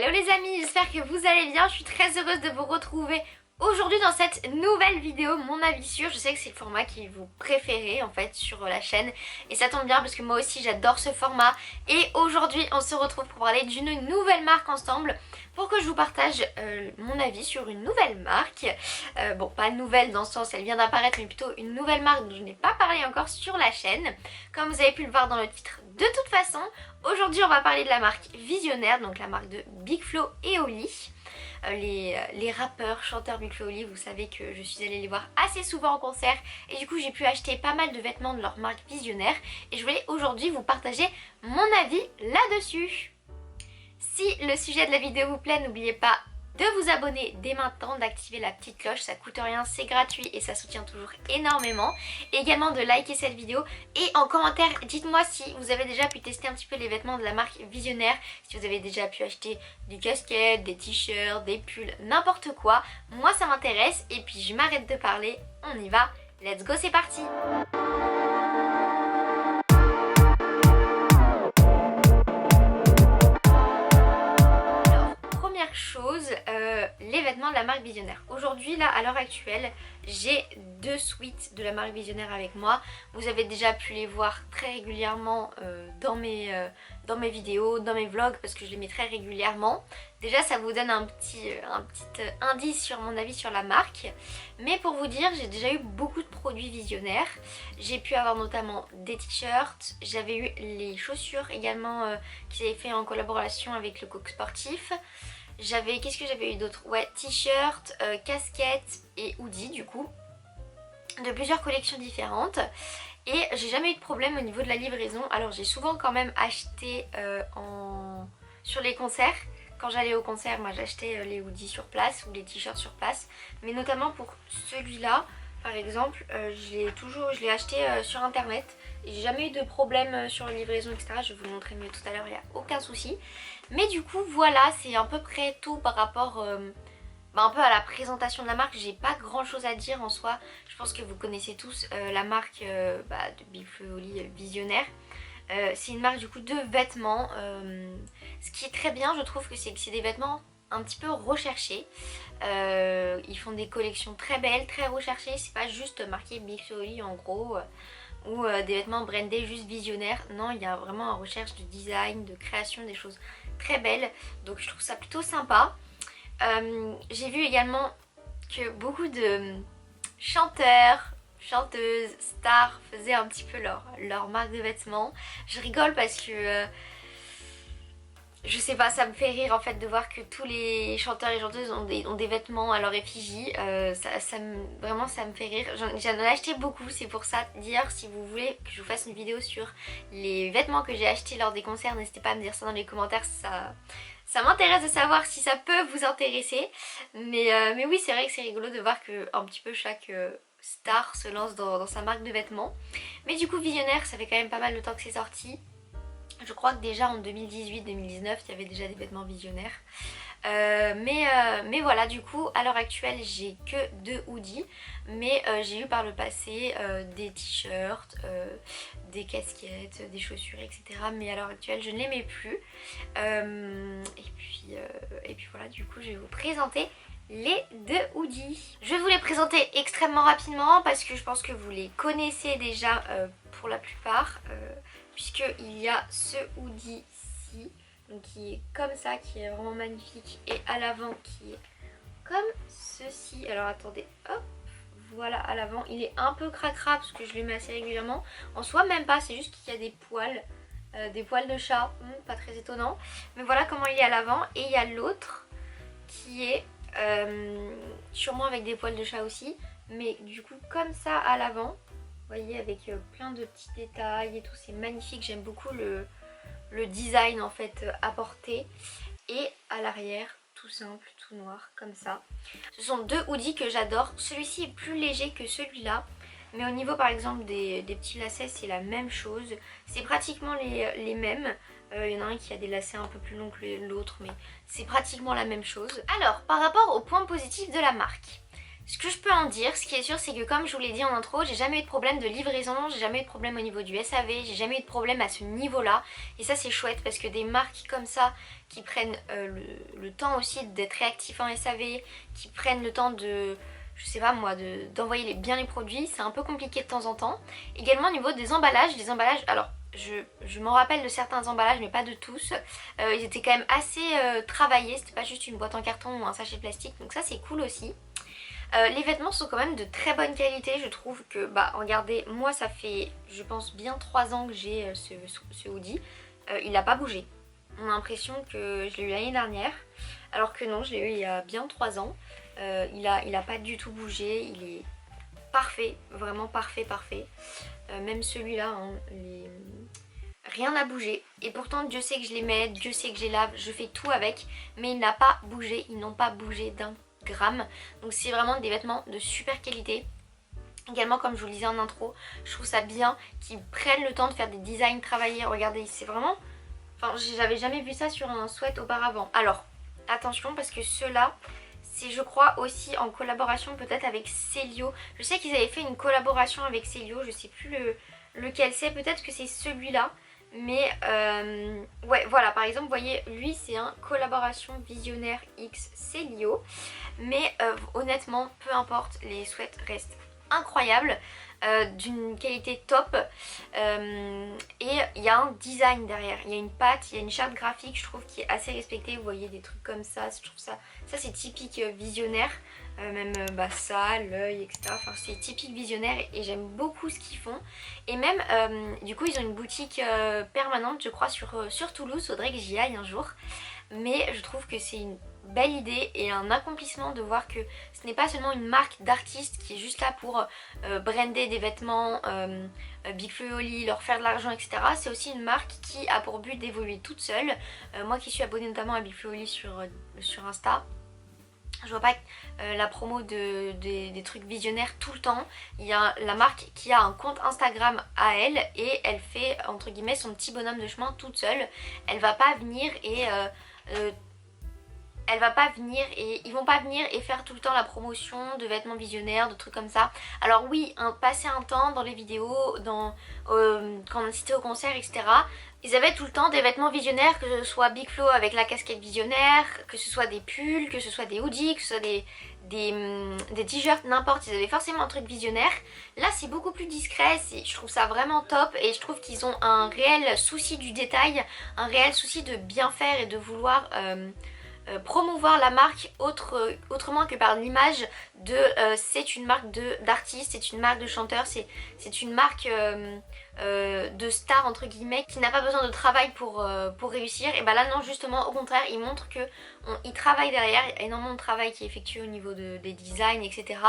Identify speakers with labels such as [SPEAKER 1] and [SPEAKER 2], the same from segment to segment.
[SPEAKER 1] Hello les amis, j'espère que vous allez bien, je suis très heureuse de vous retrouver aujourd'hui dans cette nouvelle vidéo, mon avis sur. Je sais que c'est le format qui est vous préférez en fait sur la chaîne et ça tombe bien parce que moi aussi j'adore ce format. Et aujourd'hui on se retrouve pour parler d'une nouvelle marque ensemble, pour que je vous partage mon avis sur une nouvelle marque. Bon, pas nouvelle dans le sens elle vient d'apparaître, mais plutôt une nouvelle marque dont je n'ai pas parlé encore sur la chaîne, comme vous avez pu le voir dans le titre. De toute façon, aujourd'hui on va parler de la marque Visionnaire, donc la marque de Big Flo et Oli. Les rappeurs, chanteurs Big Flo et Oli, vous savez que je suis allée les voir assez souvent en concert et du coup j'ai pu acheter pas mal de vêtements de leur marque Visionnaire et je voulais aujourd'hui vous partager mon avis là-dessus. Si le sujet de la vidéo vous plaît, n'oubliez pas de vous abonner dès maintenant, d'activer la petite cloche, ça coûte rien, c'est gratuit et ça soutient toujours énormément. Et également de liker cette vidéo et en commentaire dites-moi si vous avez déjà pu tester un petit peu les vêtements de la marque Visionnaire, si vous avez déjà pu acheter des casquettes, des t-shirts, des pulls, n'importe quoi. Moi ça m'intéresse et puis je m'arrête de parler, on y va, let's go, c'est parti. Chose, les vêtements de la marque Visionnaire. Aujourd'hui là à l'heure actuelle j'ai deux suites de la marque Visionnaire avec moi. Vous avez déjà pu les voir très régulièrement dans mes vidéos, dans mes vlogs, parce que je les mets très régulièrement. Déjà ça vous donne un petit indice sur mon avis sur la marque. Mais pour vous dire, j'ai déjà eu beaucoup de produits Visionnaire. J'ai pu avoir notamment des t-shirts, j'avais eu les chaussures également qu'ils avaient fait en collaboration avec le Coq Sportif. J'avais, qu'est-ce que j'avais eu d'autre? Ouais, t-shirt, casquette et hoodie du coup, de plusieurs collections différentes. Et j'ai jamais eu de problème au niveau de la livraison. Alors j'ai souvent quand même acheté sur les concerts. Quand j'allais au concert, moi j'achetais les hoodies sur place ou les t-shirts sur place. Mais notamment pour celui-là, par exemple, je l'ai acheté sur internet. Et j'ai jamais eu de problème sur la livraison, etc. Je vais vous le montrer mieux tout à l'heure, il n'y a aucun souci. Mais du coup voilà, c'est à peu près tout par rapport un peu à la présentation de la marque. J'ai pas grand chose à dire en soi. Je pense que vous connaissez tous la marque de Big Flo et Oli, Visionnaire. C'est une marque du coup de vêtements. Ce qui est très bien, je trouve, que c'est des vêtements un petit peu recherchés. Ils font des collections très belles, très recherchées. C'est pas juste marqué Big Flo et Oli en gros. Ou des vêtements brandés juste Visionnaire. Non, il y a vraiment une recherche de design, de création, des choses très belles. Donc je trouve ça plutôt sympa. J'ai vu également que beaucoup de chanteurs, chanteuses, stars faisaient un petit peu leur marque de vêtements. Je rigole parce que je sais pas, ça me fait rire en fait de voir que tous les chanteurs et chanteuses ont des vêtements à leur effigie. Vraiment ça me fait rire. J'en ai acheté beaucoup, c'est pour ça. D'ailleurs si vous voulez que je vous fasse une vidéo sur les vêtements que j'ai achetés lors des concerts, n'hésitez pas à me dire ça dans les commentaires, ça m'intéresse de savoir si ça peut vous intéresser. Mais oui, c'est vrai que c'est rigolo de voir que un petit peu chaque star se lance dans sa marque de vêtements. Mais du coup Visionnaire, ça fait quand même pas mal de temps que c'est sorti. Je crois que déjà en 2018-2019 il y avait déjà des vêtements Visionnaire. Mais voilà, du coup à l'heure actuelle j'ai que deux hoodies. Mais j'ai eu par le passé des t-shirts, des casquettes, des chaussures, etc. Mais à l'heure actuelle je ne les mets plus. Et puis voilà, du coup je vais vous présenter les deux hoodies. Je vais vous les présenter extrêmement rapidement parce que je pense que vous les connaissez déjà pour la plupart. Puisqu'il y a ce hoodie-ci, donc qui est comme ça, qui est vraiment magnifique, et à l'avant qui est comme ceci. Alors attendez, hop, voilà à l'avant, il est un peu cracra parce que je le mets assez régulièrement. En soi même pas, c'est juste qu'il y a des poils de chat, pas très étonnant. Mais voilà comment il est à l'avant, et il y a l'autre qui est sûrement avec des poils de chat aussi, mais du coup comme ça à l'avant. Vous voyez, avec plein de petits détails et tout, c'est magnifique. J'aime beaucoup le design en fait apporté. Et à l'arrière, tout simple, tout noir, comme ça. Ce sont deux hoodies que j'adore. Celui-ci est plus léger que celui-là. Mais au niveau par exemple des petits lacets, c'est la même chose. C'est pratiquement les mêmes. Il y en a un qui a des lacets un peu plus longs que l'autre, mais c'est pratiquement la même chose. Alors, par rapport aux points positifs de la marque. Ce que je peux en dire, ce qui est sûr, c'est que comme je vous l'ai dit en intro, j'ai jamais eu de problème de livraison, j'ai jamais eu de problème au niveau du SAV, j'ai jamais eu de problème à ce niveau-là. Et ça c'est chouette parce que des marques comme ça, qui prennent le temps aussi d'être réactifs en SAV, qui prennent le temps de, je sais pas moi, d'envoyer bien les produits, c'est un peu compliqué de temps en temps. Également au niveau des emballages, alors je m'en rappelle de certains emballages mais pas de tous. Ils étaient quand même assez travaillés, c'était pas juste une boîte en carton ou un sachet plastique, donc ça c'est cool aussi. Les vêtements sont quand même de très bonne qualité, je trouve que, bah regardez, moi ça fait je pense bien 3 ans que j'ai ce hoodie, il n'a pas bougé. On a l'impression que je l'ai eu l'année dernière, alors que non, je l'ai eu il y a bien 3 ans. Il a pas du tout bougé, il est parfait, vraiment parfait. Même celui-là, hein, rien n'a bougé. Et pourtant Dieu sait que je les mets, Dieu sait que je les lave, je fais tout avec, mais il n'a pas bougé, ils n'ont pas bougé d'un gramme. Donc c'est vraiment des vêtements de super qualité. Également, comme je vous le disais en intro, je trouve ça bien qu'ils prennent le temps de faire des designs travaillés. Regardez, c'est vraiment... Enfin, j'avais jamais vu ça sur un sweat auparavant. Alors, attention parce que ceux-là, c'est je crois aussi en collaboration peut-être avec Celio. Je sais qu'ils avaient fait une collaboration avec Celio, je sais plus lequel c'est, peut-être que c'est celui-là. Mais ouais, voilà, par exemple, vous voyez, lui c'est un collaboration Visionnaire X Celio. Mais honnêtement, peu importe, les sweats restent incroyables, d'une qualité top. Et il y a un design derrière, il y a une patte, il y a une charte graphique, je trouve, qui est assez respectée. Vous voyez des trucs comme ça, je trouve ça c'est typique Visionnaire. Même ça, l'œil, etc. Enfin c'est typique Visionnaire et j'aime beaucoup ce qu'ils font. Et même du coup ils ont une boutique permanente je crois sur Toulouse, faudrait que j'y aille un jour. Mais je trouve que c'est une belle idée et un accomplissement de voir que ce n'est pas seulement une marque d'artistes qui est juste là pour brander des vêtements, Big Flo et Oli, leur faire de l'argent, etc. C'est aussi une marque qui a pour but d'évoluer toute seule. Moi qui suis abonnée notamment à Big Flo et Oli sur Insta, je vois pas la promo des trucs visionnaires tout le temps. Il y a la marque qui a un compte Instagram à elle et elle fait entre guillemets son petit bonhomme de chemin toute seule. Elle va pas venir et ils vont pas venir et faire tout le temps la promotion de vêtements visionnaires, de trucs comme ça. Alors oui, passer un temps dans les vidéos, quand on assistait au concert, etc. Ils avaient tout le temps des vêtements visionnaires, que ce soit Big Flo avec la casquette visionnaire, que ce soit des pulls, que ce soit des hoodies, que ce soit des t-shirts, n'importe, ils avaient forcément un truc visionnaire. Là c'est beaucoup plus discret, je trouve ça vraiment top et je trouve qu'ils ont un réel souci du détail, un réel souci de bien faire et de vouloir promouvoir la marque autrement que par l'image de c'est une marque d'artiste, c'est une marque de chanteur, c'est une marque de star entre guillemets qui n'a pas besoin de travail pour réussir. Et bah là non, justement au contraire, ils montrent que ils travaillent derrière, il y a énormément de travail qui est effectué au niveau des designs, etc.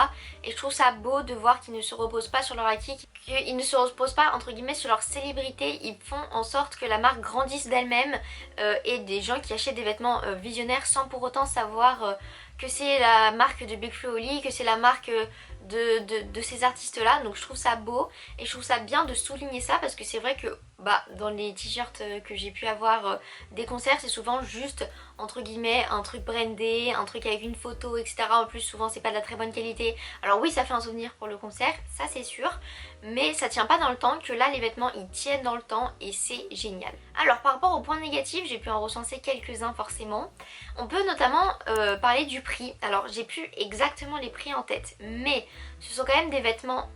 [SPEAKER 1] Et je trouve ça beau de voir qu'ils ne se reposent pas sur leur acquis, qu'ils ne se reposent pas entre guillemets sur leur célébrité. Ils font en sorte que la marque grandisse d'elle-même et des gens qui achètent des vêtements visionnaires sans pour autant savoir que c'est la marque de Big Flo et Oli, que c'est la marque de ces artistes là. Donc je trouve ça beau et je trouve ça bien de souligner ça parce que c'est vrai que dans les t-shirts que j'ai pu avoir des concerts, c'est souvent juste entre guillemets un truc brandé, un truc avec une photo, etc. En plus souvent c'est pas de la très bonne qualité. Alors oui, ça fait un souvenir pour le concert, ça c'est sûr, mais ça tient pas dans le temps, que là les vêtements ils tiennent dans le temps et c'est génial. Alors par rapport aux points négatifs, j'ai pu en recenser quelques-uns forcément. On peut notamment parler du prix. Alors j'ai plus exactement les prix en tête, mais ce sont quand même des vêtements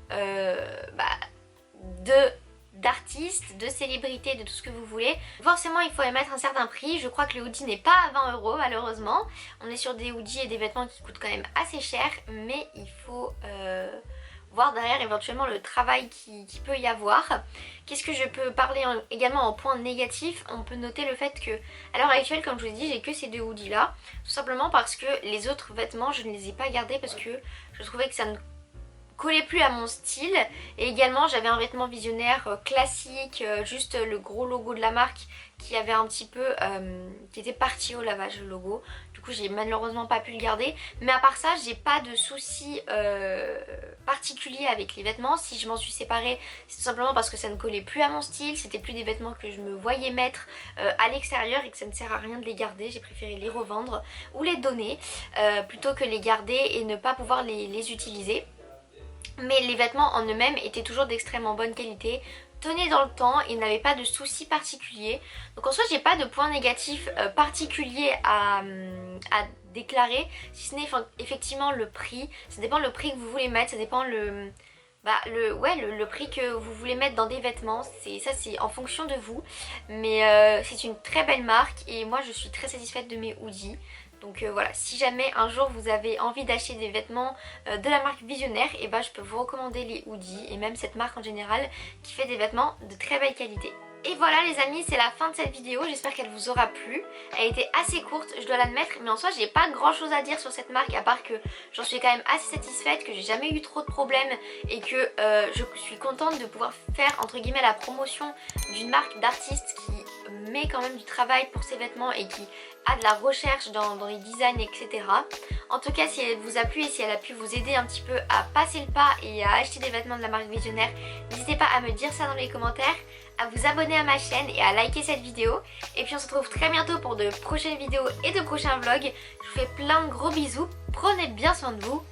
[SPEAKER 1] d'artistes, de célébrités, de tout ce que vous voulez. Forcément il faut émettre un certain prix. Je crois que le hoodie n'est pas à 20 € malheureusement. On est sur des hoodies et des vêtements qui coûtent quand même assez cher, mais il faut voir derrière éventuellement le travail qui peut y avoir. Qu'est-ce que je peux parler également en point négatif? On peut noter le fait que à l'heure actuelle, comme je vous ai dit, j'ai que ces deux hoodies là, tout simplement parce que les autres vêtements je ne les ai pas gardés parce que je trouvais que ça ne collait plus à mon style. Et également j'avais un vêtement visionnaire classique, juste le gros logo de la marque qui avait un petit peu qui était parti au lavage, le logo. Du coup j'ai malheureusement pas pu le garder, mais à part ça j'ai pas de soucis particuliers avec les vêtements. Si je m'en suis séparée, c'est tout simplement parce que ça ne collait plus à mon style, c'était plus des vêtements que je me voyais mettre à l'extérieur et que ça ne sert à rien de les garder. J'ai préféré les revendre ou les donner plutôt que les garder et ne pas pouvoir les utiliser. Mais les vêtements en eux-mêmes étaient toujours d'extrêmement bonne qualité, tenaient dans le temps et n'avaient pas de soucis particuliers. Donc en soi j'ai pas de points négatifs particuliers à déclarer, si ce n'est effectivement le prix. Ça dépend le prix que vous voulez mettre, ça dépend le prix que vous voulez mettre dans des vêtements. Ça c'est en fonction de vous. Mais c'est une très belle marque et moi je suis très satisfaite de mes hoodies. Donc voilà, si jamais un jour vous avez envie d'acheter des vêtements de la marque Visionnaire, et je peux vous recommander les hoodies et même cette marque en général qui fait des vêtements de très belle qualité. Et voilà les amis, c'est la fin de cette vidéo, j'espère qu'elle vous aura plu. Elle était assez courte, je dois l'admettre, mais en soi j'ai pas grand chose à dire sur cette marque à part que j'en suis quand même assez satisfaite, que j'ai jamais eu trop de problèmes et que je suis contente de pouvoir faire entre guillemets la promotion d'une marque d'artiste qui met quand même du travail pour ses vêtements et qui a de la recherche dans les designs, etc. En tout cas, si elle vous a plu et si elle a pu vous aider un petit peu à passer le pas et à acheter des vêtements de la marque Visionnaire, n'hésitez pas à me dire ça dans les commentaires, à vous abonner à ma chaîne et à liker cette vidéo. Et puis on se retrouve très bientôt pour de prochaines vidéos et de prochains vlogs. Je vous fais plein de gros bisous, prenez bien soin de vous